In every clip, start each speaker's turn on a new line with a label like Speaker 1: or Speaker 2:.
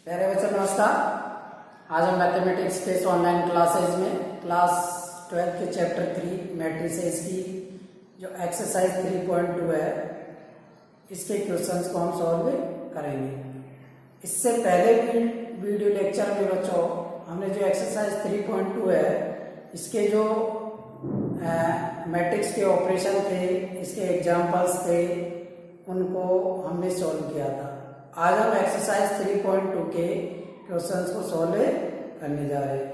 Speaker 1: प्यारे बच्चों नमस्कार। आज हम मैथमेटिक्स के इस ऑनलाइन क्लासेज में क्लास 12 के चैप्टर 3 मैट्रिसेस की जो एक्सरसाइज 3.2 है इसके क्वेश्चंस को हम सॉल्व करेंगे। इससे पहले भी वीडियो लेक्चर में बच्चों हमने जो एक्सरसाइज 3.2 है इसके जो मैट्रिक्स के ऑपरेशन थे, इसके एग्जाम्पल्स थे, उनको हमने सॉल्व किया था। आज हम एक्सरसाइज 3.2 के क्वेश्चंस को सॉल्व करने जा रहे हैं।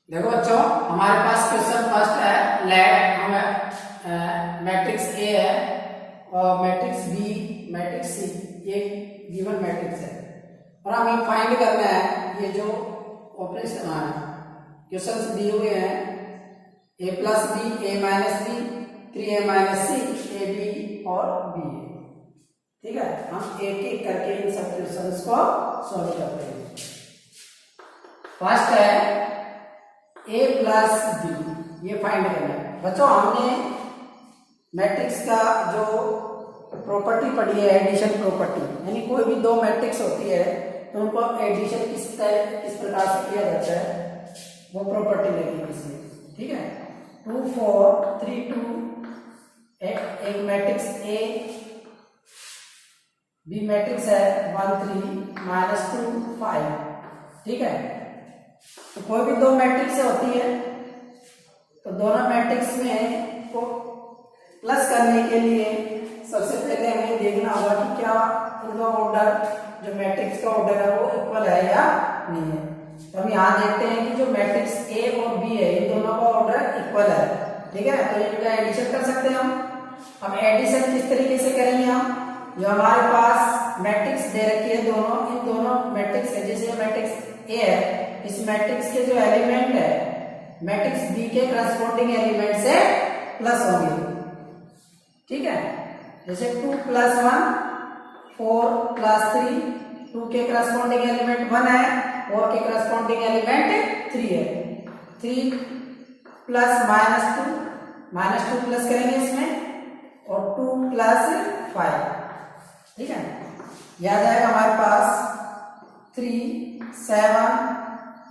Speaker 1: देखो बच्चों, हमारे पास क्वेश्चन फर्स्ट है, लेट हमें मैट्रिक्स ए है और मैट्रिक्स बी, मैट्रिक्स सी, ये गिवन मैट्रिक्स है और हमें फाइंड करना है ये जो ऑपरेशन क्वेश्चंस दिए हुए हैं A plus B, A minus B, 3a minus C, A B और बी। ठीक है, हम एक एक करके इन सब क्वेश्चंस को सॉल्व करते हैं। फर्स्ट है a प्लस बी, ये फाइंड करना है। बच्चों हमने मैट्रिक्स का जो प्रॉपर्टी पढ़ी है एडिशन प्रॉपर्टी, यानी कोई भी दो मैट्रिक्स होती है तो उनको एडिशन किस प्रकार से किया जाता है वो प्रॉपर्टी लेंगे इसमें। ठीक है, 2 4 3 2 एक मैट्रिक्स ए, बी मैट्रिक्स है 1 3 माइनस 2 5। ठीक है, तो कोई भी दो मैट्रिक्स होती है तो दोनों मैट्रिक्स में को प्लस करने के लिए सबसे पहले हमें देखना होगा कि क्या उनका ऑर्डर, जो मैट्रिक्स का ऑर्डर है वो इक्वल है या नहीं है। तो हम यहाँ देखते हैं कि जो मैट्रिक्स ए और बी है इन दोनों का ऑर्डर इक्वल है। ठीक है, तो इनका एडिशन कर सकते हैं हम एडिशन किस तरीके से करेंगे, हम जो हमारे पास मैट्रिक्स दे रखी है दोनों, इन दोनों मैट्रिक्स है, जैसे मैट्रिक्स ए है, इस मैट्रिक्स के जो एलिमेंट है मैट्रिक्स बी के करस्पॉन्डिंग एलिमेंट से प्लस होंगे। ठीक है, जैसे 2 + 1 4 + 3, 2 के करस्पॉन्डिंग एलिमेंट 1 है, 4 के करस्पॉन्डिंग एलिमेंट 3 है। 3 प्लस -2 प्लस करेंगे इसमें और 2 + 5। ठीक है, यह आ जाएगा हमारे पास 3 7,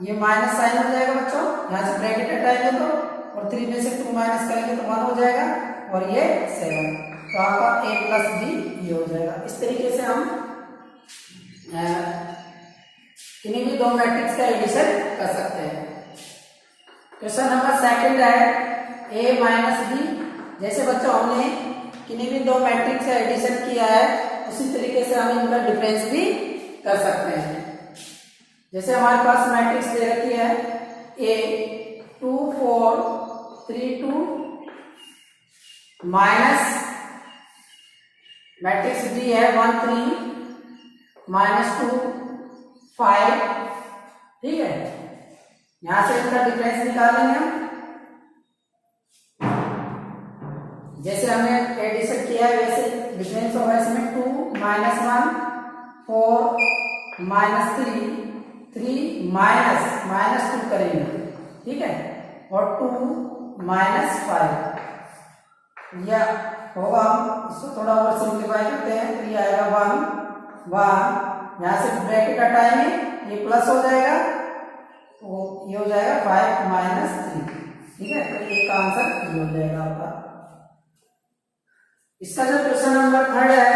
Speaker 1: ये माइनस साइन हो जाएगा बच्चों, यहाँ से ब्रैकेट हटाएंगे तो, और 3 में से 2 माइनस करेंगे तो 1 हो जाएगा और ये 7, तो आपका a प्लस बी ये हो जाएगा। इस तरीके से हम किन्हीं भी दो मैट्रिक्स का एडिशन कर सकते हैं। क्वेश्चन नंबर सेकंड है a माइनस बी। जैसे बच्चों हमने किन्हीं भी दो मैट्रिक्स का एडिशन किया है उसी तरीके से हम इनका डिफरेंस भी कर सकते हैं। जैसे हमारे पास मैट्रिक्स दे रखी है a 2 4 3 2 माइनस मैट्रिक्स बी है 1 3 -2 5। ठीक है, यहां से इनका डिफरेंस निकालेंगे हम। जैसे हमने एडिशन किया है वैसे डिफरेंस होगा इसमें 2 -1 4 -3 3 -2 करेंगे। ठीक है, और 2 -5 या होगा, हम इसको थोड़ा और सिंप्लीफाई करते हैं तो ये आएगा 1 1, यहाँ से ब्रैकेट हटाएंगे ये प्लस हो जाएगा तो ये हो जाएगा 5 -3। ठीक है, तो ये का आंसर ये हो जाएगा आपका। इसका जो क्वेश्चन नंबर थर्ड है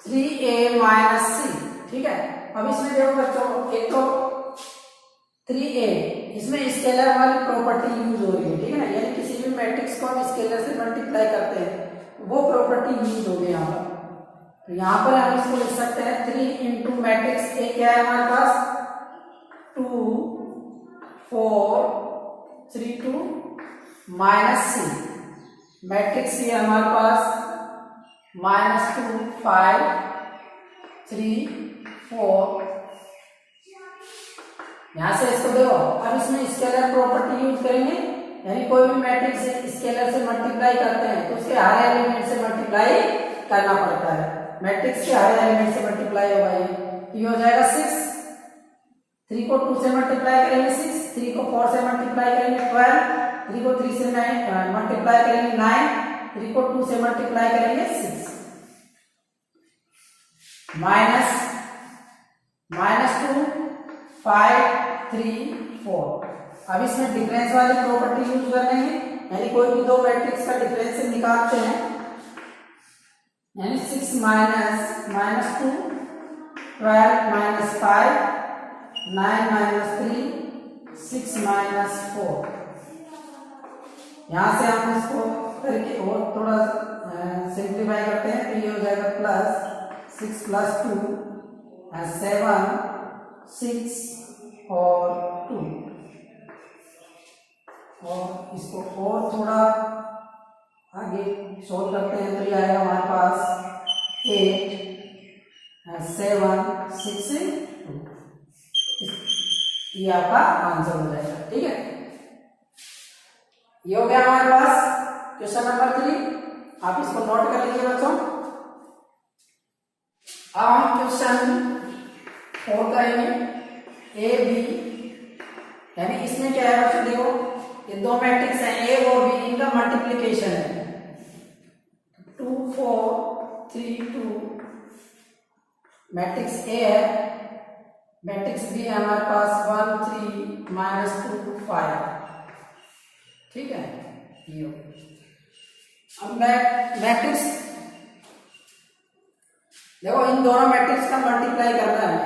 Speaker 1: 3a माइनस सी। ठीक है, अब इसमें देखो बच्चों, एक तो 3a, इसमें स्केलर वाली प्रॉपर्टी यूज हो रही है। ठीक है ना, यानी किसी भी मैट्रिक्स को हम स्केलर से मल्टीप्लाई करते हैं वो प्रॉपर्टी यूज हो गई यहाँ पर। तो यहाँ पर हम इसको लिख सकते हैं 3 इंटू मैट्रिक्स ए क्या है हमारे पास 2 4 3 2 माइनस सी, मैट्रिक्स सी हमारे पास -2 5 3 4। यहां से इसको देखो, अब इसमें स्केलर प्रॉपर्टी यूज करेंगे, यानी कोई भी मैट्रिक्स स्केलर से मल्टीप्लाई करते हैं तो उसके हर एलिमेंट से मल्टीप्लाई करना पड़ता है। मैट्रिक्स के हर एलिमेंट से मल्टीप्लाई होगा, ये हो जाएगा 6। 3 को 2 से मल्टीप्लाई करेंगे 6, 3 को 4 से मल्टीप्लाई करेंगे 12, 3 को 3 से मल्टीप्लाई करेंगे 9, 3 को 2 से मल्टीप्लाई करेंगे 6 -2 5 3 4। अब इसमें डिफरेंस वाली प्रॉपर्टी यूज कर लेंगे, यानी कोई भी दो मैट्रिक्स का डिफरेंस निकालते हैं, यानी 6 -2 12 -5 9 -3 6 -4। यहां से हम इसको करके और थोड़ा सिंप्लीफाई करते हैं, तो ये हो जाएगा प्लस 6 + 2 7 6 और 2। और इसको और थोड़ा आगे सोल्व करते हैं, तो ये आएगा हमारे पास 8 7 6 2। ये आपका आंसर हो जाएगा। ठीक है, ये हो गया हमारे पास क्वेश्चन नंबर 3। आप इसको नोट कर लीजिए बच्चों। अब हम क्वेश्चन 4 करेंगे ए बी, यानी इसमें क्या है बच्चों, देखो ये दो मैट्रिक्स हैं ए और बी, इनका मल्टीप्लिकेशन है 2 4 3 2। मैट्रिक्स ए है, मैट्रिक्स बी है हमारे पास 1 3 -2 5। ठीक है, ये अब मैट्रिक्स देखो, इन दोनों मैट्रिक्स का मल्टीप्लाई करना है।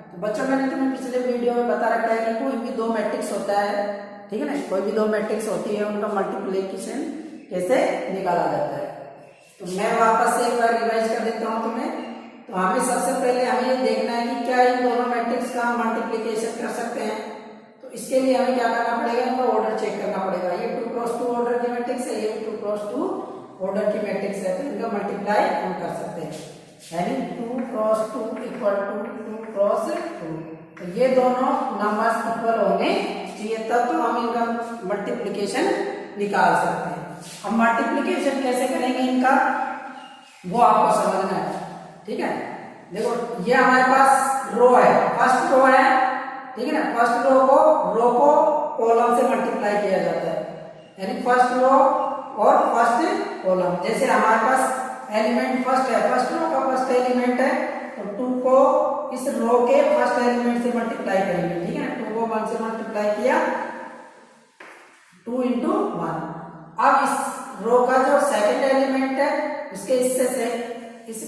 Speaker 1: तो बच्चों मैंने तुम्हें पिछले वीडियो में बता रखा है कि कोई भी दो मैट्रिक्स होता है, ठीक है ना, कोई भी दो मैट्रिक्स होती है, उनका मल्टीप्लिकेशन कैसे निकाला जाता है। तो मैं वापस से एक बार रिवाइज कर देता हूँ तुम्हें। तो हमें सबसे पहले हमें ये देखना है कि क्या इन दोनों मैट्रिक्स का मल्टीप्लिकेशन कर सकते हैं। तो इसके लिए हमें क्या करना पड़ेगा, इनका ऑर्डर चेक करना पड़ेगा। ये 2 × 2 ऑर्डर की मैट्रिक्स है, ये 2 × 2 ऑर्डर की मैट्रिक्स है, तो इनका मल्टीप्लाई हम कर सकते हैं, यानी 2 × 2 = 2 × 2। तो ये दोनों नंबर्स इक्वल होने चाहिए, तब तो हम इनका मल्टीप्लिकेशन निकाल सकते हैं। अब मल्टीप्लिकेशन कैसे करेंगे इनका, वो आपको समझना है। ठीक है, देखो ये हमारे पास रो है, फर्स्ट रो है, ठीक है ना। फर्स्ट रो को कॉलम से मल्टीप्लाई किया जाता है, यानी फर्स्ट रो और फर्स्ट कॉलम। जैसे हमारे पास एलिमेंट फर्स्ट है, फर्स्ट रो का फर्स्ट एलिमेंट है, तो 2 को इस रो के फर्स्ट एलिमेंट से मल्टीप्लाई करेंगे। ठीक है ना, 2 को 1 से मल्टीप्लाई किया, 2 × 1। अब इस रो का जो सेकंड एलिमेंट है उसके इससे से इस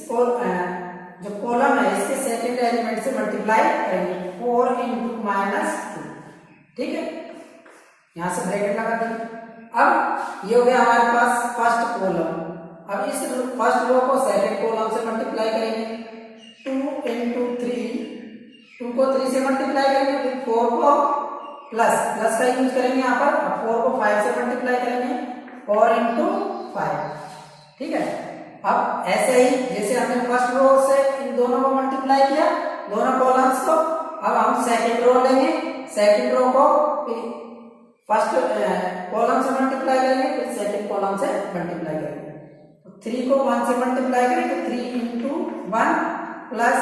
Speaker 1: जो कॉलम है इसके सेकंड एलिमेंट से मल्टीप्लाई करेंगे, 4 × -2। ठीक है, यहां से ब्रैकेट लगा देंगे। अब ये हो गया हमारे पास फर्स्ट कॉलम। अब इस फर्स्ट रो को सेकंड कॉलम से मल्टीप्लाई करेंगे, 2 × 3। 2 को 3 से मल्टीप्लाई करेंगे, फिर 4 को प्लस का यूज करेंगे यहाँ पर। अब 4 को 5 से मल्टीप्लाई करेंगे, 4 × 5। ठीक है, अब ऐसे ही जैसे हमने फर्स्ट रो से इन दोनों को मल्टीप्लाई किया, दोनों कॉलम्स को, अब हम सेकंड रो लेंगे, सेकंड रो को फर्स्ट कॉलम से मल्टीप्लाई करेंगे, फिर सेकंड कॉलम से मल्टीप्लाई करेंगे। तो 3 को 1 से मल्टीप्लाई करेंगे, 3 × 1 प्लस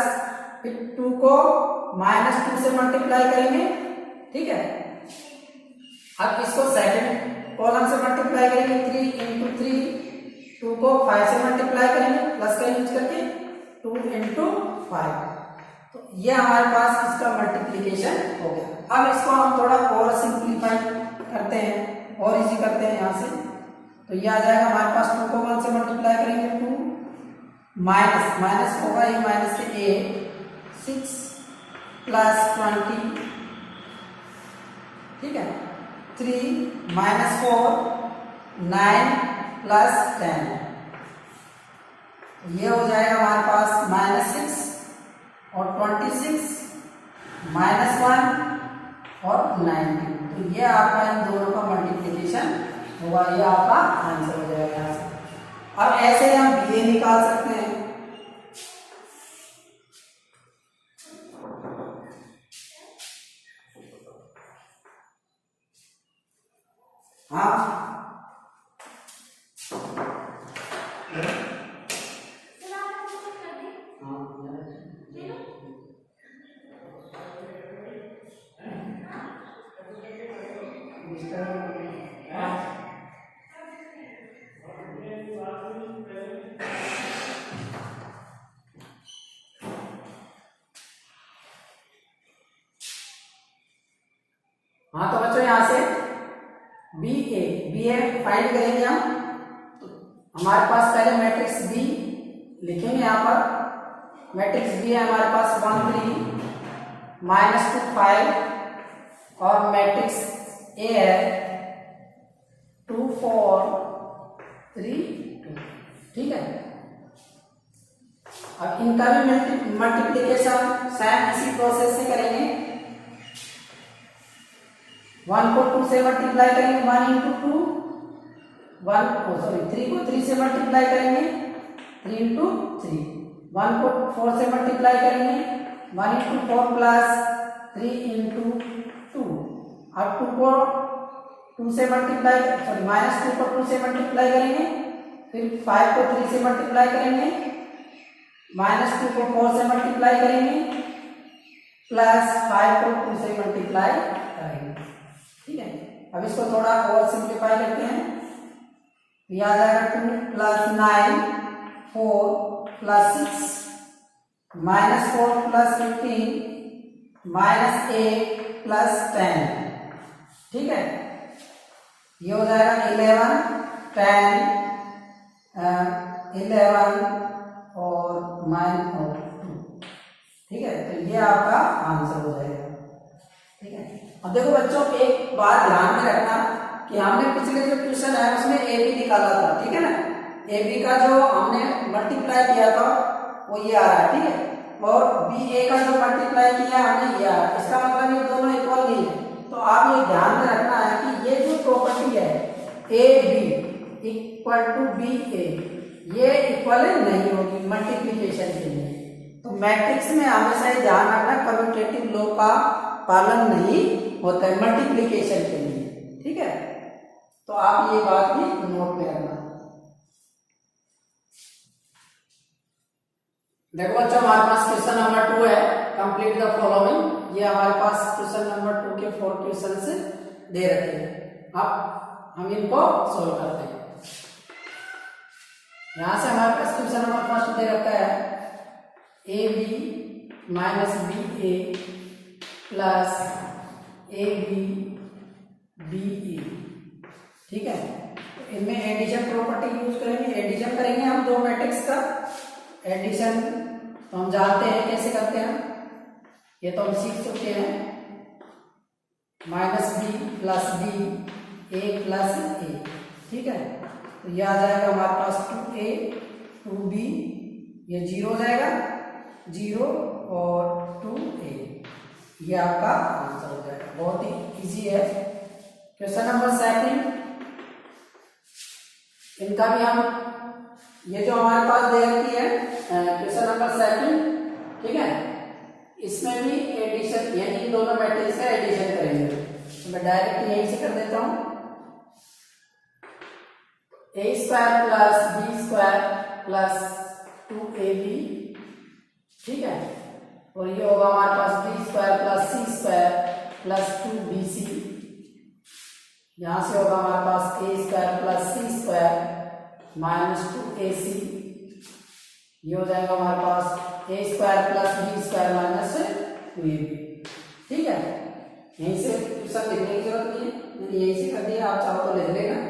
Speaker 1: फिर 2 को -2 से मल्टीप्लाई करेंगे। ठीक है, अब इसको सेकंड कॉलम से मल्टीप्लाई करेंगे, 3 × 3। 2 को 5 से मल्टीप्लाई करेंगे, प्लस का यूज करके 2 × 5। तो ये हमारे पास इसका मल्टीप्लिकेशन हो गया। अब इसको हम थोड़ा और सिंप्लीफाई करते हैं और इजी करते हैं यहाँ से। तो ये आ जाएगा हमारे पास, 2 को 1 से मल्टीप्लाई करेंगे, 2 माइनस होगा, ये माइनस से 8 6 + 20। ठीक है, 3 -4 9 + 10। ये हो जाएगा हमारे पास -6 और 26 -1 और 19। तो ये आपका इन दोनों का मल्टीप्लिकेशन होगा, ये आपका आंसर हो जाएगा यहाँ से। अब ऐसे हम ये निकाल सकते हैं। हाँ, बी है, फाइंड करेंगे हम। तो हमारे पास पहले मैट्रिक्स बी लिखेंगे यहाँ पर। मैट्रिक्स बी है हमारे पास 1 3 -2 5 और मैट्रिक्स ए है 2 4 3 2। ठीक है, अब इनका भी मल्टीप्लिकेशन सेम इसी प्रोसेस से करेंगे। 1 को 2 से मल्टीप्लाई करेंगे, 1 इंटू 2, 3 को 3 से मल्टीप्लाई करेंगे, 3 इंटू 3। 1 को 4 से मल्टीप्लाई करेंगे, 1 इंटू 4 प्लस 3 इंटू 2। अब 2 को 2 से मल्टीप्लाई, -2 को 2 से मल्टीप्लाई करेंगे, फिर 5 को 3 से मल्टीप्लाई करेंगे, -2 को 4 से मल्टीप्लाई करेंगे, प्लस 5 को 2 से मल्टीप्लाई करेंगे। ठीक है, अब इसको थोड़ा और सिंप्लीफाई करते हैं। यह आ जाएगा 2 प्लस 9 4 प्लस 6 -4 प्लस 15 -8 प्लस 10। ठीक है, ये हो जाएगा 11 10 11 और -2। ठीक है, तो ये आपका आंसर हो जाएगा। ठीक है, अब देखो बच्चों, एक बात ध्यान में रखना कि हमने पिछले जो क्वेश्चन है उसमें ए बी निकाला था। ठीक है ना, ए बी का जो हमने मल्टीप्लाई किया था वो ये आ रहा है। ठीक है, और बी ए का जो मल्टीप्लाई किया हमने ये आ रहा है। इसका मतलब ये दोनों इक्वल नहीं है। तो आप ये ध्यान में रखना है कि ये जो प्रॉपर्टी है A B equal to B A, ये इक्वल नहीं होगी मल्टीप्लीकेशन के लिए। तो मैट्रिक्स में हमेशा ये ध्यान रखना कम्यूटेटिव लॉ का पालन नहीं होता है मल्टीप्लिकेशन के लिए। ठीक है, तो आप ये बात भी नोट में रखना। देखो बच्चों, हमारे पास क्वेश्चन नंबर 2 है, कंप्लीट द फॉलोइंग। ये हमारे पास क्वेश्चन नंबर 2 के 4 क्वेश्चन दे रखे हैं। अब हम इनको सोल्व करते हैं। यहां से हमारे पास क्वेश्चन नंबर फर्स्ट दे रखा है A B minus B A plus A B B E. ठीक है, तो इनमें एडिशन प्रॉपर्टी यूज करेंगे। एडिशन करेंगे हम दो मैट्रिक्स का। एडिशन तो हम जानते हैं कैसे करते हैं, ये तो हम सीख चुके हैं। Minus B plus B A plus ए। ठीक है, तो यह आ जाएगा हमारे पास 2a 2b, ये 0 हो जाएगा, 0 और 2a, ये आपका आंसर हो जाएगा। बहुत ही इजी है। क्वेश्चन नंबर 2, इनका भी हम, ये जो हमारे पास दे रखी है क्वेश्चन नंबर 2, ठीक है, इसमें भी एडिशन, यानी दोनों मैट्रिक्स का एडिशन करेंगे। तो मैं डायरेक्ट यहीं से कर देता हूं। a square plus B square plus 2ab। ठीक है, और ये होगा हमारे पास B square plus C square plus 2bc। यहां से होगा हमारे पास a square plus C square minus 2ac। ये हो जाएगा हमारे पास a square plus B square minus 2ab। ठीक है, यहीं से सब लिखने की जरूरत नहीं है, यहीं से कर दिया, आप चाहो तो लिख लेना।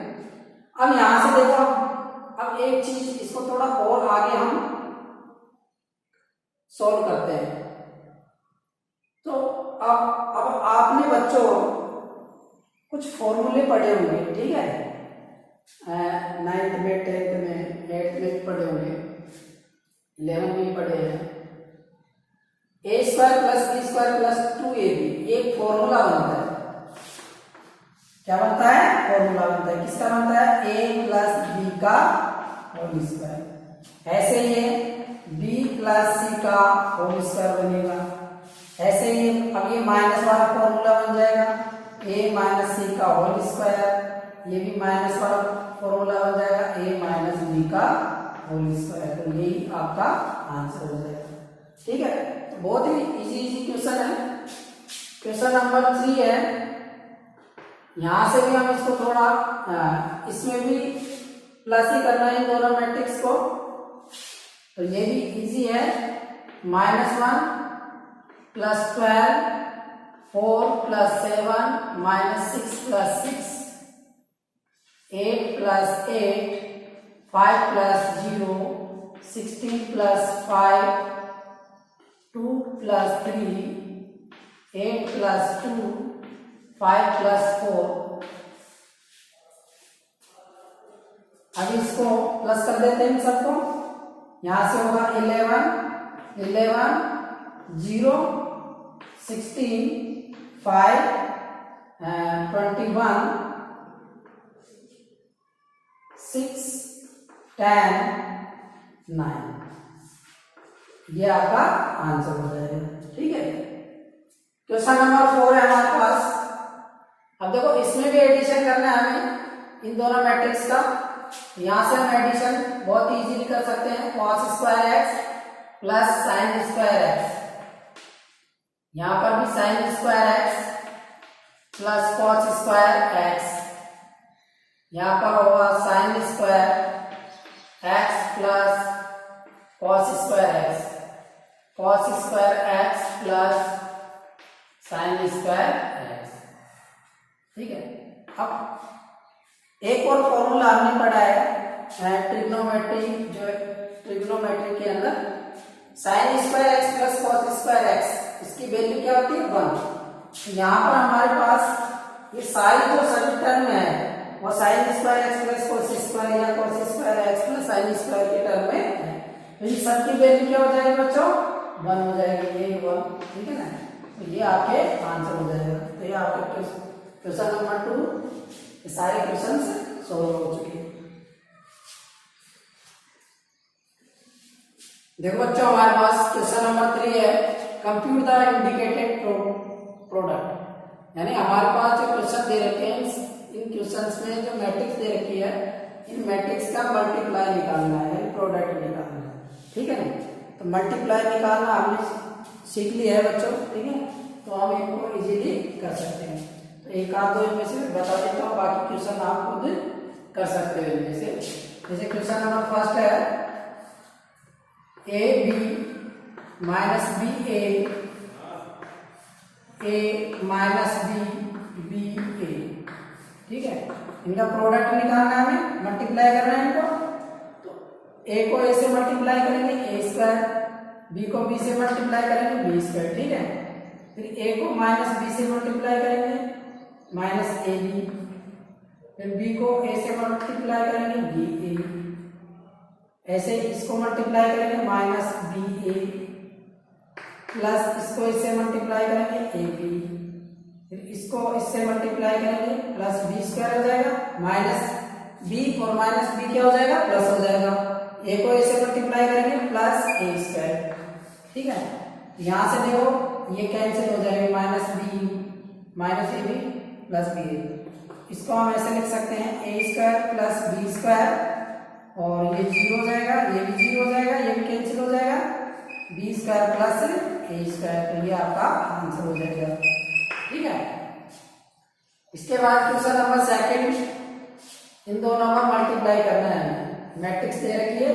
Speaker 1: अब यहां से देखो, अब एक चीज, इसको थोड़ा और आगे हम सॉल्व करते हैं। तो अब आपने बच्चों कुछ फॉर्मूले पढ़े होंगे, ठीक है, 9th में 10th में 8th में पढ़े होंगे, 11th में पढ़े हैं। a square plus B square plus 2ab एक फॉर्मूला बनता है। क्या बनता है? फॉर्मूला बनता है। किसका बनता है? a प्लस बी का होल स्क्वायर। ऐसे ये b प्लस सी का होल स्क्वायर बनेगा। ऐसे ही अब ये माइनस वाला फॉर्मूला बन जाएगा, a माइनस सी का होल स्क्वायर। ये भी माइनस वाला फॉर्मूला बन जाएगा, a माइनस बी का होल स्क्वायर। तो यही आपका आंसर हो जाएगा। ठीक है, तो बहुत ही इजी क्वेश्चन है। क्वेश्चन नंबर 3 है, यहां से भी हम इसको थोड़ा इसमें भी प्लस ही करना है दोनों मैट्रिक्स को। तो ये भी इजी है। -1 plus 12 4 plus 7 minus 6 plus 6 8 plus 8, 5 plus 0, 16 plus 5, 2 plus 3, 8 plus 2, 5 plus 4। अब इसको प्लस कर देते हैं सबको। यहां से होगा 11, 0, 16, 5, 21, 6, 10, 9। ये आपका आंसर हो जाएगा। ठीक है, क्वेश्चन नंबर 4 है हमारे पास। अब देखो इसमें भी एडिशन करना है हमें इन दोनों मैट्रिक्स का। यहां से हम एडिशन बहुत इजीली कर सकते हैं। cos square x plus sine square x, यहां पर भी sign square x plus cos square x, यहां पर होगा sign square x plus cos square x, cos square x plus sine square x. ठीक है, अब एक और फॉर्मूला हमने पढ़ा है ट्रिग्नोमेट्री, जो ट्रिग्नोमेट्री के अंदर sign square x plus cos square x, इसकी वैल्यू क्या होती है 1। यहाँ पर हमारे पास ये सारी जो सभी टर्म है वो sine square x plus cos square या cos square x plus sine square के टर्म में है। तो इन सबकी वैल्यू क्या हो जाएगी बच्चों 1 हो जाएगी, ये 1। ठीक है ना, तो ये आपके आंसर हो जाएगा। तो ये आपके क्वेश्चन नंबर 2 सारे क्वेश्चन सॉल्व हो चुके हैं। देखो बच्चों हमारे पास क्वेश्चन नंबर 3 है, कंप्यूट द इंडिकेटेड प्रोडक्ट। यानी हमारे पास जो क्वेश्चन दे रखे हैं, इन क्वेश्चंस में जो मैट्रिक्स दे रखी है, इन मैट्रिक्स का मल्टीप्लाई निकालना है, यानी प्रोडक्ट निकालना है। ठीक है ना, तो मल्टीप्लाई निकालना हमने सीख लिया है बच्चों। ठीक है, तो हम इनको इजीली कर सकते हैं। तो एक आध दो इनमें से बता देता हूँ, बाकी क्वेश्चन आप खुद कर सकते हो इनमें से। जैसे क्वेश्चन नंबर फर्स्ट है A B minus B A minus B A. ठीक है, इनका प्रोडक्ट निकालना है, हमें मल्टीप्लाई करना है इनको। तो ए को ए से मल्टीप्लाई करेंगे ए स्क्वायर, बी को बी से मल्टीप्लाई करेंगे बी स्क्वायर। ठीक है, फिर ए को माइनस बी से मल्टीप्लाई करेंगे माइनस ए बी, फिर बी को ए से मल्टीप्लाई करेंगे बी ए, ऐसे इसको मल्टीप्लाई करेंगे माइनस बी ए, प्लस इसको इससे मल्टीप्लाई करेंगे ए बी, फिर इसको इससे मल्टीप्लाई करेंगे प्लस बी स्क्वायर हो जाएगा, माइनस बी और माइनस बी क्या हो जाएगा प्लस हो जाएगा, ए को ए से मल्टीप्लाई करेंगे प्लस ए स्क्वायर। ठीक है, यहां से देखो ये कैंसिल हो जाएगा, minus B minus A B plus B A. इसको हम ऐसे लिख सकते हैं A square plus B square, और ये 0 हो जाएगा, ये भी 0 हो जाएगा, ये भी कैंसिल हो जाएगा, बी स्क्वायर प्लस ए स्क्वायर। तो ये आपका आंसर हो जाएगा। ठीक है, इसके बाद क्वेश्चन नंबर सेकंड, इन दोनों का मल्टीप्लाई करना है। मैट्रिक्स दे रखी है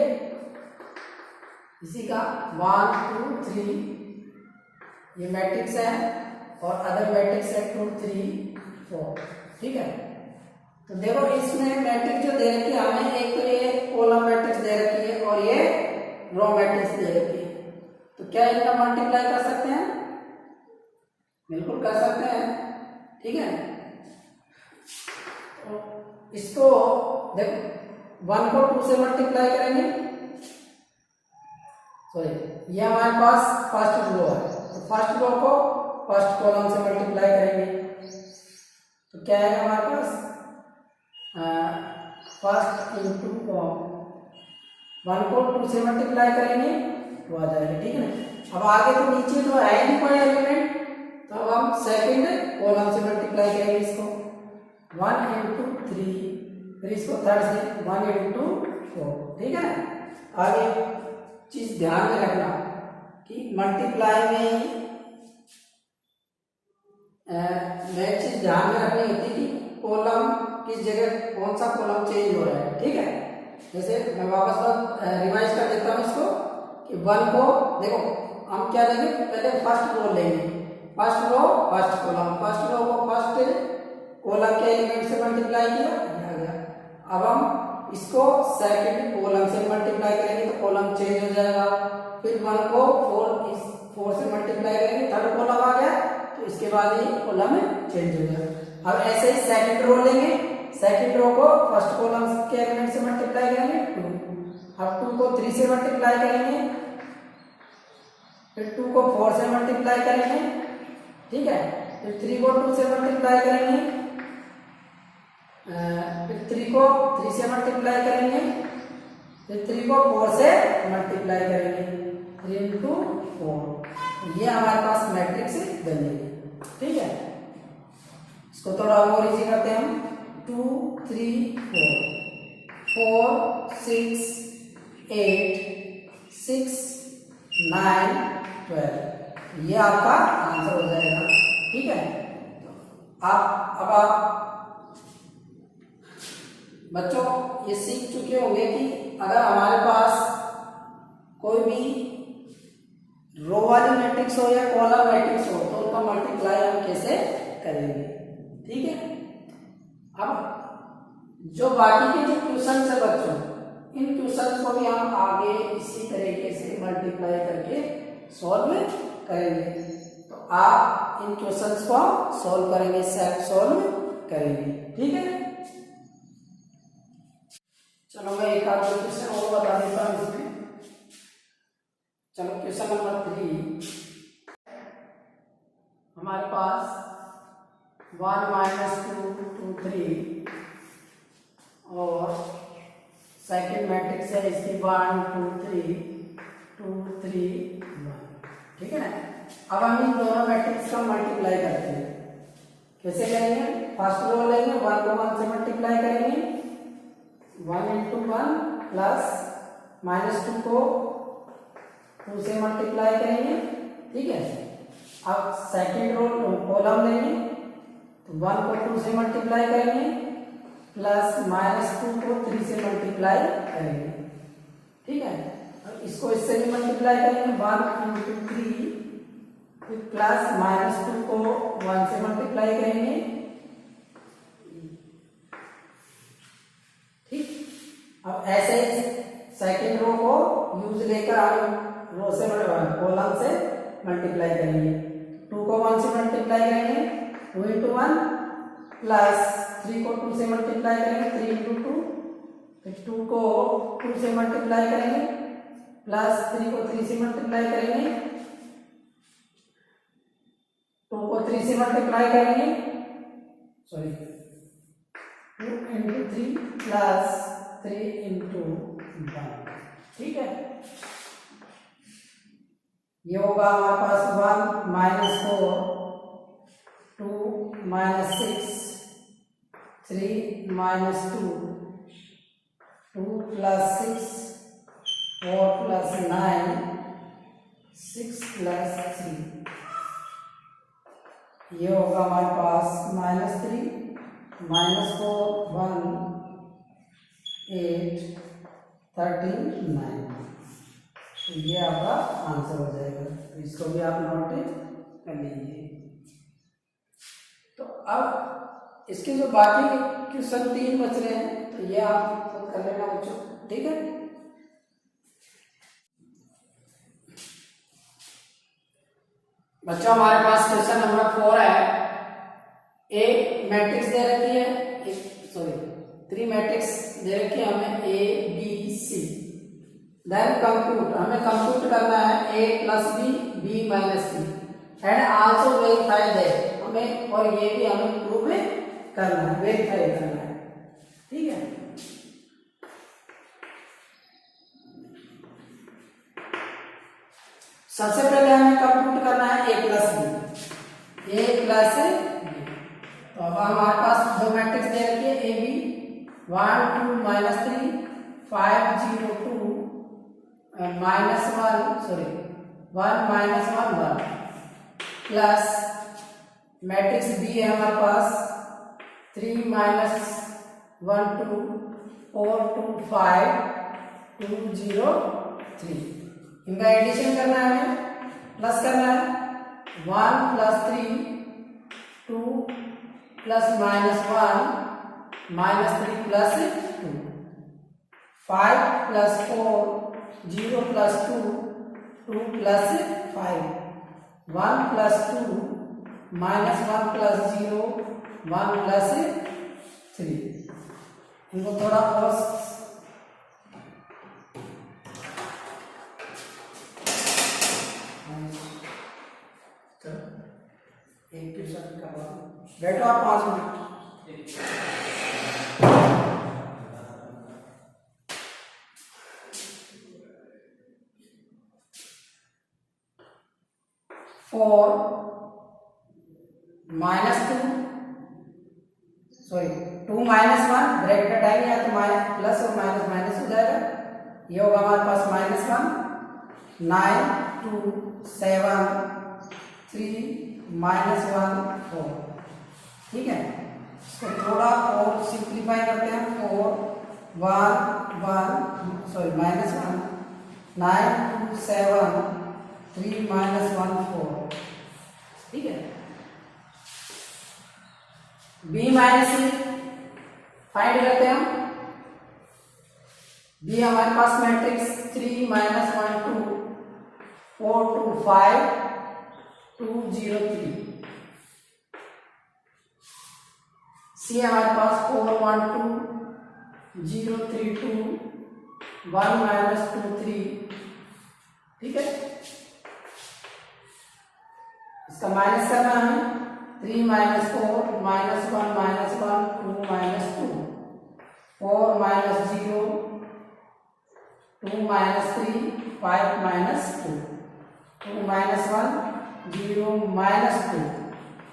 Speaker 1: इसी का 1 2 3, ये मैट्रिक्स है, और अदर मैट्रिक्स है 2 3 4। ठीक है, तो देखो इसमें मैट्रिक्स जो दे रखी है हमें, एक तो ये कॉलम मैट्रिक्स दे रखी है और ये रो मैट्रिक्स दे रखी है। तो क्या इनका मल्टीप्लाई कर सकते हैं? बिल्कुल कर सकते हैं। ठीक है, तो इसको देखो 1 को 2 से मल्टीप्लाई करेंगे, सॉरी ये हमारे पास फर्स्ट रो है, तो फर्स्ट रो को फर्स्ट कॉलम से मल्टीप्लाई करेंगे। तो क्या है हमारे पास फर्स्ट इंटू 1 को 2 से मल्टीप्लाई करेंगे तो आ जाएगा। ठीक है ना, अब आगे तो नीचे तो है नहीं कोई एलिमेंट, तो अब हम सेकंड कॉलम से मल्टीप्लाई करेंगे इसको 1 इंटू 3, फिर इसको थर्ड से 1 इंटू 4। ठीक है ना, आगे चीज ध्यान में रखना कि मल्टीप्लाई में मैं चीज ध्यान में रखनी होती है कि कॉलम किस जगह कौन सा कॉलम चेंज हो रहा है। ठीक है, जैसे मैं वापस रिवाइज कर देता हूँ इसको कि 1 को देखो हम क्या लेंगे, पहले फर्स्ट रो लेंगे, first row first column, first row को फर्स्ट कॉलम के एलिमेंट से मल्टीप्लाई किया आ गया, अब हम इसको सेकंड कॉलम से मल्टीप्लाई करेंगे तो कॉलम चेंज हो जाएगा। फिर 1 को 4 से मल्टीप्लाई करेंगे, थर्ड कॉलम आ गया तो इसके बाद ये कॉलम चेंज हो जाएगा। अब ऐसे ही सेकंड रो लेंगे, सेकंड रो को फर्स्ट कॉलम के एलिमेंट से मल्टीप्लाई करेंगे 2। अब 2 को 3 से मल्टीप्लाई करेंगे, फिर 2 को 4 से मल्टीप्लाई करेंगे, ठीक है। फिर 3 को 2 से मल्टीप्लाई करेंगे, फिर 3 को 3 से मल्टीप्लाई करेंगे, फिर 3 को 4 से मल्टीप्लाई करेंगे, 3 into 4। ये हमारे पास मैट्रिक्स बनेगी, ठीक है। इसको थोड़ा और इजी करते हैं हम। 2 3 4 6 8 6 9 12, ये आपका आंसर हो जाएगा, ठीक है। अब आप बच्चों ये सीख चुके होंगे कि अगर हमारे पास कोई भी रो वाली मैट्रिक्स हो या कॉलम मैट्रिक्स हो तो उनका मल्टीप्लाई हम कैसे करेंगे, ठीक है। अब जो बाकी के जो क्वेश्चन है बच्चों, इन क्वेश्चन को भी हम आगे इसी तरीके से मल्टीप्लाई करके सॉल्व करेंगे। तो आप इन क्वेश्चंस को सॉल्व करेंगे, सेल्फ सॉल्व करेंगे, ठीक है। चलो मैं एक आध क्वेश्चन और बता देता हूँ इसमें। चलो क्वेश्चन नंबर 3, हमारे पास 1 -2 2 3 और सेकेंड मैट्रिक्स है इसकी 1 2 3 2 3 1, ठीक है ना। अब हम इन दोनों मैट्रिक्स का मल्टीप्लाई करते हैं। कैसे करेंगे? फर्स्ट रो लेंगे, 1 को 1 से मल्टीप्लाई करेंगे, 1 into 1 प्लस -2 को 2 से मल्टीप्लाई करेंगे, ठीक है। अब सेकेंड रो कॉलम लेंगे तो 1 को 2 से मल्टीप्लाई करेंगे प्लस -2 को 3 से मल्टीप्लाई करेंगे, ठीक है। अब इसको इससे भी मल्टीप्लाई करेंगे 1 into 3, फिर प्लस -2 को 1 से मल्टीप्लाई करेंगे, ठीक। अब ऐसे सेकेंड रो को यूज लेकर हम रो से कॉलम से मल्टीप्लाई करेंगे। 2 को 1 से मल्टीप्लाई करेंगे 2 into 1 प्लस 3 को 2 से मल्टीप्लाई करेंगे 3 into 2, फिर 2 को 2 से मल्टीप्लाई करेंगे प्लस 3 को 3 से मल्टीप्लाई करेंगे, 2 को 3 से मल्टीप्लाई करेंगे, सॉरी 2 into 3 प्लस 3 into 1, ठीक है। ये होगा हमारे पास 1 -4 2 -6 3 -2 2 + 6 4 + 9 6 + 3, ये होगा हमारे पास -3 -4 1 8 13 9, ये आपका आंसर हो जाएगा। तो इसको भी आप नोट कर लीजिए। तो अब इसके जो बाकी क्वेश्चन 3 बच रहे हैं तो ये आप खुद कर लेना बच्चों, ठीक है। बच्चों हमारे पास क्वेश्चन नंबर 4 है। एक मैट्रिक्स दे रखी है, थ्री मैट्रिक्स दे रखी है हमें A B C, then compute, हमें कंप्यूट करना है A + B B - C and also verify that, हमें और ये भी हमें प्रूव करना है, वेरीफाई करना है, ठीक है। सबसे पहले हमें कंप्यूट करना है A + B, A + B। तो अब हमारे पास दो मैट्रिक्स दे रखी है A B 1 2 -3 5 0 2 -1 1 -1 plus matrix B है हमारे पास 3 - 1 2 4 2 5 2 0 3, इनका एडिशन करना है, हमें प्लस करना है 1 + 3 2 + -1 -3 plus 2, 5 plus 4, 0 plus 2, 2 plus 5, 1 plus 2, -1 plus 0, 1 plus 3। इनको थोड़ा और एक ट्यूशन का बैठो आप 5 मिनट। 4 -2 सॉरी 2 -1 ब्रैकेट हटाएंगे या तो प्लस और माइनस माइनस हो जाएगा, ये होगा हमारे पास -1, 9 2 7 3 -1 4। ठीक है, इसको थोड़ा और सिंप्लीफाई करते हैं। 4 1 1 सॉरी -1 9 2 7 3 -1 4। ठीक है, b माइनस सी फाइंड करते हैं हम। b हमारे पास मैट्रिक्स 3 -1 2 4 2 5 2 0 3। c हमारे पास 4 1 2 0 3 2 1 -2 3। ठीक है, इसका माइनस करना है हमें। 3 -4 -1 -1 2 -2 4 -0 2 -3 5 -2 2 -1 0 -2।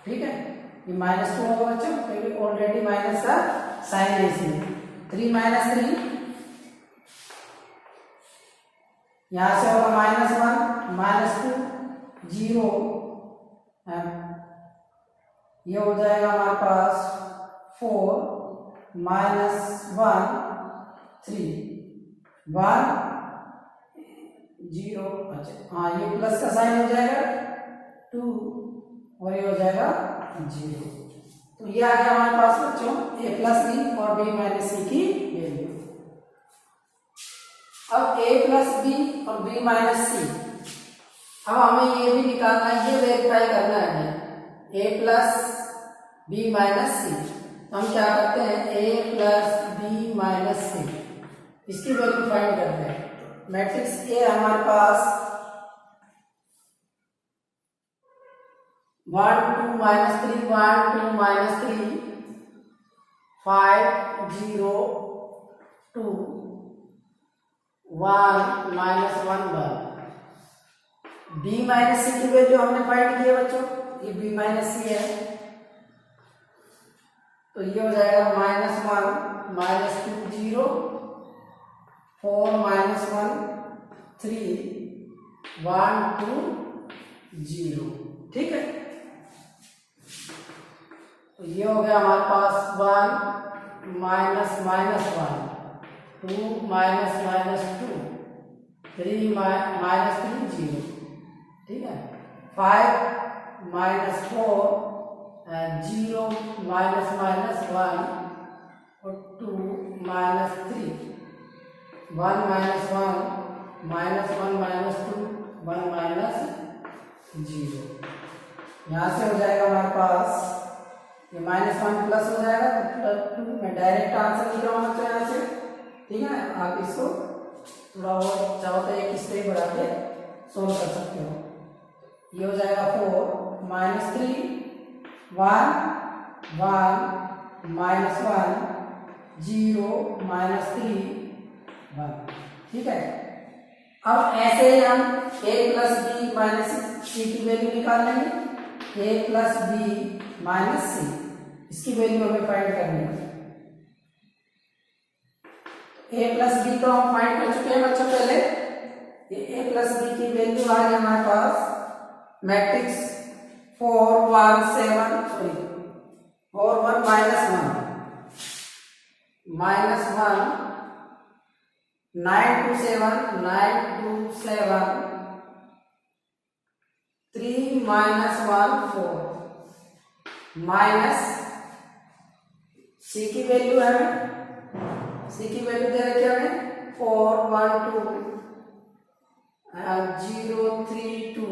Speaker 1: ठीक है, ये -2 होगा बच्चों, क्योंकि ऑलरेडी माइनस का साइन है इसमें। 3 -3 यहां से होगा -1 -2 0, ये हो जाएगा हमारे पास 4 -1 3 1 0। अच्छा हाँ, ये प्लस का साइन हो जाएगा 2 और ये हो जाएगा 0। तो ये आ गया हमारे पास बच्चों a प्लस बी और b माइनस सी की वैल्यू। अब a प्लस बी और b माइनस सी, अब हमें ये भी निकालना है, ये वेरीफाई करना है a प्लस बी माइनस सी। हम क्या करते हैं, a प्लस बी माइनस सी, इसकी वैल्यू फाइंड करते हैं। मैट्रिक्स a हमारे पास 1 2 -3 1 2 -3 5 0 2 1 -1 1। b माइनस सी की वैल्यू हमने फाइंड की है बच्चों, ये b माइनस सी है, तो ये हो जाएगा -1 -2 0 4 -1 3 1 2 0। ठीक है, तो ये हो गया हमारे पास 1 -1 2 -2 3 -3 0। ठीक है, 5 -4 0 -1 और 2 -3 1 -1 -2 1 -0। यहाँ से हो जाएगा हमारे पास ये -1 प्लस हो जाएगा तो 2। मैं डायरेक्ट आंसर लिख रहा हूँ बच्चों यहाँ से। ठीक है, आप इसको थोड़ा और चाहो तो एक स्टेप बढ़ा के सोल्व कर सकते हो। ये हो जाएगा 4 -3 1 1 -1 0 -3 1। ठीक है, अब ऐसे ही हम a प्लस बी माइनस सी की वैल्यू निकाल लेंगे। a प्लस बी माइनस सी, इसकी वैल्यू हमें फाइंड करनी है। a प्लस बी तो हम फाइंड कर चुके हैं बच्चों पहले। ये a प्लस बी की वैल्यू आ गई हमारे पास मैट्रिक्स 4 1 7 सॉरी 4 1 -1 9 2 7 9 2 7 3 -1 4 -6 सी की वैल्यू है हमें, सी की वैल्यू दे रखी है हमें 4 1 2 0 3 2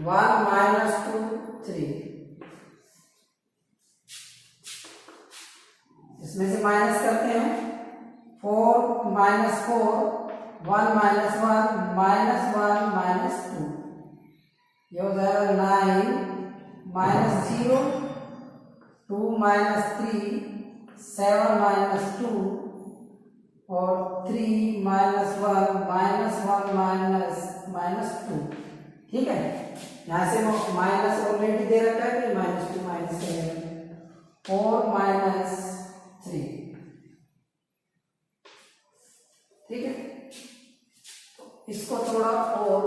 Speaker 1: 1 -2 3। इसमें से माइनस करते हैं 4 -4 1 -1 -1 -2, ये हो जाएगा 9 -0 2 -3 7 -2 और 3 -1 -2। ठीक है, यहाँ से माइनस ऑलरेडी दे रखा है कि -2 माइनस करेंगे 4 -3। ठीक है, इसको थोड़ा और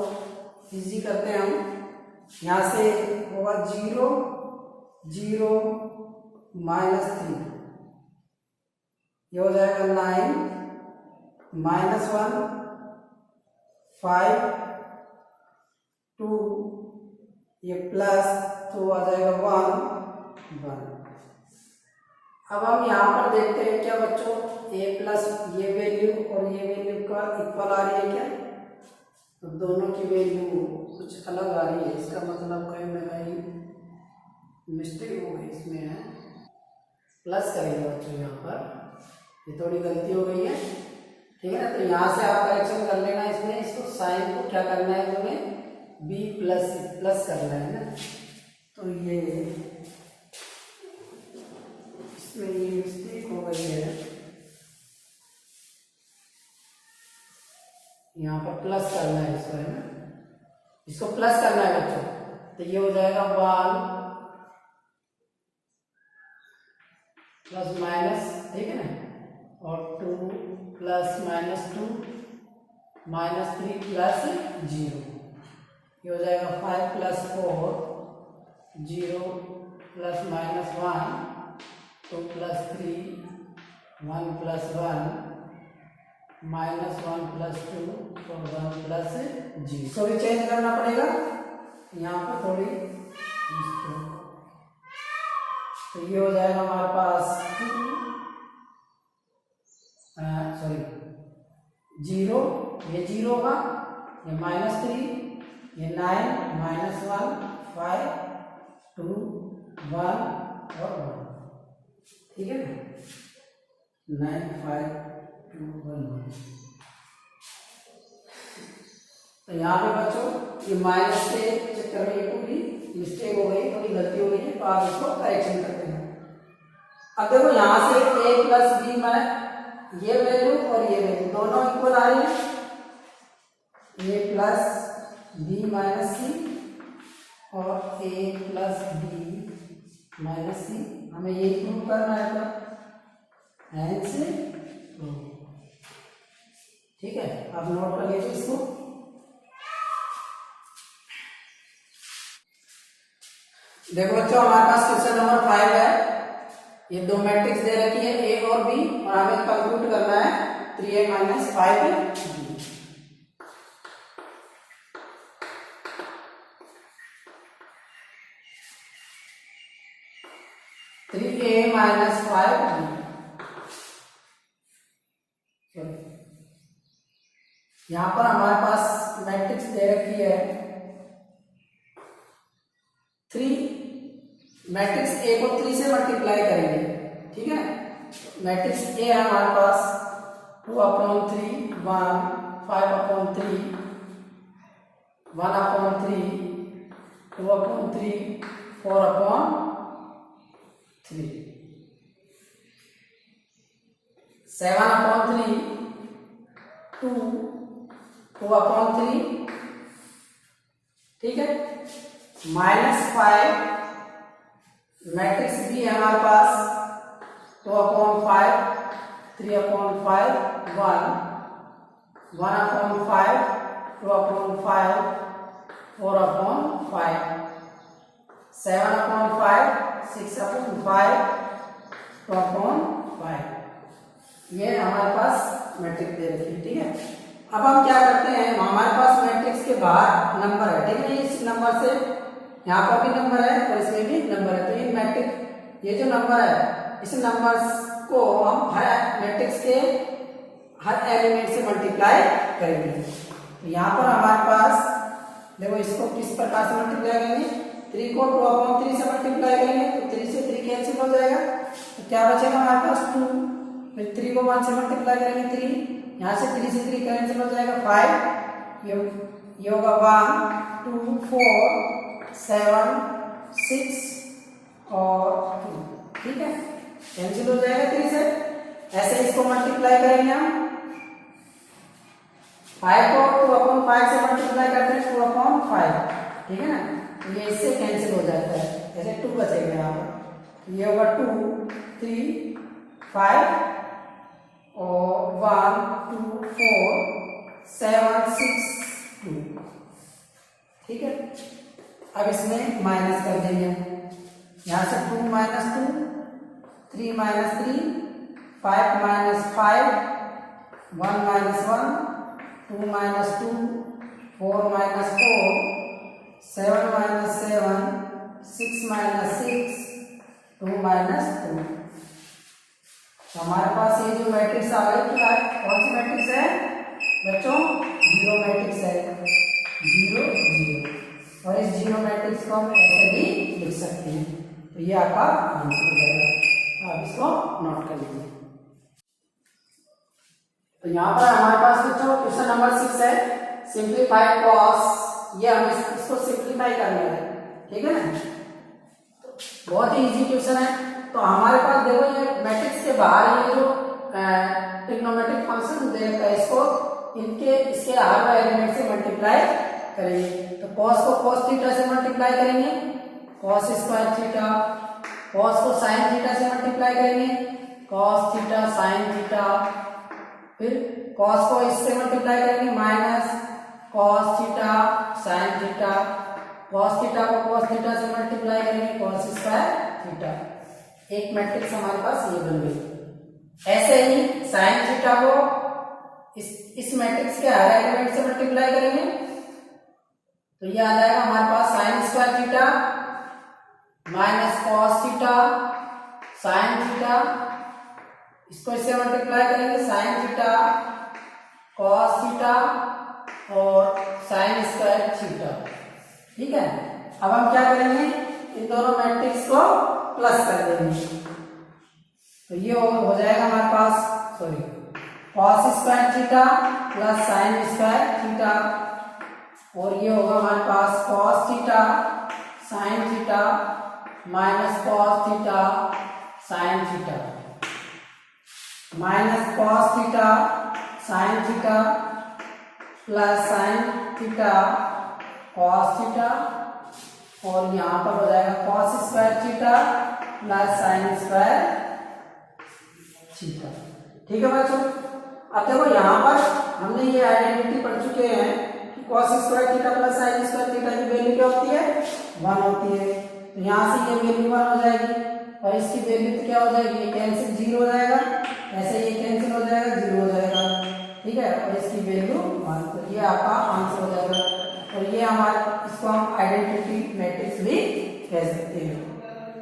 Speaker 1: इजी करते हैं हम। यहाँ से होगा 0 0 -3, ये हो जाएगा 9 -1 5 2, ये प्लस तो आ जाएगा 1 1। अब हम यहाँ पर देखते हैं क्या बच्चों, a प्लस ये वैल्यू और ये वैल्यू का इक्वल आ रही है क्या? तो दोनों की वैल्यू कुछ अलग आ रही है, इसका मतलब कहीं ना कहीं मिस्टेक हो गई इसमें है। प्लस करेंगे बच्चों यहाँ पर, ये थोड़ी गलती हो गई है। ठीक है ना, तो यहाँ से आप करेक्शन कर लेना इसमें, इसको साइन को क्या करना है तुम्हें b प्लस करना है ना। तो ये इसमें ये मिस्टेक हो गई है, यहाँ पर प्लस करना है इसको, है ना, इसको प्लस करना है बच्चों। तो ये हो जाएगा 1 प्लस माइनस, ठीक है ना, और 2 प्लस -2 -3 प्लस 0, ये हो जाएगा 5 plus 4 0 plus -1 2 plus 3 1 plus 1 -1 plus 2 और 1 प्लस 0। इसको भी चेंज करना पड़ेगा यहाँ पर थोड़ी, तो ये हो जाएगा हमारे पास 0, ये 0 होगा, ये -3, ये 9 -1 5 2 1 और 1। ठीक है ना, 9 5 2 1 1। तो यहाँ पे बच्चों ये माइनस के चक्कर में ये पूरी मिस्टेक हो गई, थोड़ी गलती हो गई है, तो आप इसको करेक्शन करते हैं। अब देखो यहाँ से a प्लस बी में ये वैल्यू और ये वैल्यू दोनों इक्वल आ रही है, a प्लस बी माइनस सी और a प्लस बी माइनस सी, हमें ये प्रूव करना है तो हैंस प्रूव। ठीक है, आप नोट कर लीजिए इसको। देखो बच्चों, हमारे पास क्वेश्चन नंबर 5 है, ये दो मैट्रिक्स दे रखी है a और b और हमें कंप्यूट करना है 3a - 5b। 3a - 5b, यहां पर हमारे पास मैट्रिक्स दे रखी है 3, मैट्रिक्स ए को 3 से मल्टीप्लाई करेंगे। ठीक है, मैट्रिक्स ए है हमारे पास 2/3 1 5/3 1/3 2/3 4/3 7/3 2 2/3। ठीक है, -5 मैट्रिक्स बी है हमारे पास 2/5 3/5 1 1/5 2/5 4/5 7/5 6/5 2/5। ये हमारे पास मैट्रिक्स दे रखी है। ठीक है, अब हम क्या करते हैं, हमारे पास मैट्रिक्स के बाहर नंबर है। ठीक है, इस नंबर से यहाँ पर भी नंबर है और इसमें भी नंबर है, तो ये मैट्रिक्स ये जो नंबर है इस नंबर को हम हर मैट्रिक्स के हर एलिमेंट से मल्टीप्लाई करेंगे। तो यहाँ पर हमारे पास देखो इसको किस प्रकार से मल्टीप्लाई करेंगे, 3 को 2/3 से मल्टीप्लाई करेंगे तो 3 से 3 कैंसिल हो जाएगा, तो क्या बचेगा हमारे पास 2। फिर 3 को 1 से मल्टीप्लाई करेंगे 3, यहाँ से 3 से 3 कैंसिल हो जाएगा 5, ये होगा 1 2 4 7 6 और 2, ठीक है, कैंसिल हो जाएगा 3 से। ऐसे इसको मल्टीप्लाई करेंगे हम 5 को 2/5 से मल्टीप्लाई करते हैं 2/5, ठीक है ना, तो ये इससे कैंसिल हो जाता है, ऐसे 2 बचेगा यहाँ पर, ये होगा 2 3 5 और 1 2 4 7 6 2, ठीक है। अब इसमें माइनस कर देंगे, यहाँ से 2 - 2 3 - 3 5 - 5 1 - 1 2 - 2 4 - 4 7 - 7 6 - 6 2 - 2। तो हमारे पास ये जो मैट्रिक्स आ गई क्या है, कौन सी मैट्रिक्स है बच्चों, जीरो मैट्रिक्स है, 0 0, और इस जीरो मैट्रिक्स को हम ऐसे भी लिख सकते हैं। तो ये आपका आंसर हो जाएगा, आप इसको नोट कर लीजिए। तो यहाँ पर हमारे पास बच्चों क्वेश्चन नंबर 6 है, सिंप्लीफाइड कॉस, ये हमें इसको सिंप्लीफाई करना है, ठीक है ना, बहुत ही इजी क्वेश्चन है। तो हमारे पास देखो ये मैट्रिक्स के बाहर ये जो ट्रिग्नोमेट्रिक फंक्शन दे रखा है, इसको इसके हर एलिमेंट से मल्टीप्लाई करेंगे। तो cos को cos थीटा से मल्टीप्लाई करेंगे, cos स्क्वायर थीटा, cos को sin थीटा से मल्टीप्लाई करेंगे, cos थीटा sin थीटा, फिर cos को इससे मल्टीप्लाई करेंगे minus cos theta sin theta, cos theta को cos थीटा से मल्टीप्लाई करेंगे cos स्क्वायर थीटा। एक मैट्रिक्स हमारे पास ये बन गई। ऐसे ही sin थीटा को इस मैट्रिक्स के हर एलिमेंट से मल्टीप्लाई करेंगे, तो ये आ जाएगा हमारे पास sin square theta minus cos theta sin theta, इसको इससे मल्टीप्लाई करेंगे sin थीटा cos थीटा और sin स्क्वायर थीटा, ठीक है। अब हम क्या करेंगे, इन दोनों मैट्रिक्स को प्लस कर देंगे, तो ये हो जाएगा हमारे पास cos square theta plus sin square theta, और ये होगा हमारे पास cos theta sin theta minus cos theta sin theta, minus cos theta sin theta plus sin theta cos theta, और यहाँ पर हो जाएगा cos square theta plus sin square theta, ठीक है बच्चों। अब देखो यहाँ पर हमने ये आइडेंटिटी पढ़ चुके हैं कि cos square theta plus sin square theta की वैल्यू क्या होती है, 1 होती है। तो यहाँ से ये वैल्यू 1 हो जाएगी और इसकी वैल्यू क्या हो जाएगी, ये कैंसिल 0 हो जाएगा, ऐसे ये कैंसिल हो जाएगा 0 हो जाएगा, ठीक है, और इसकी वैल्यू 1, तो ये आपका आंसर हो जाएगा। और ये हमारे इसको हम आइडेंटिटी मैट्रिक्स भी कह सकते हैं,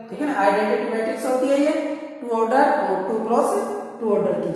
Speaker 1: ठीक है ना। आइडेंटिटी मैट्रिक्स होती है ये 2 ऑर्डर और 2 क्रॉस 2 ऑर्डर की।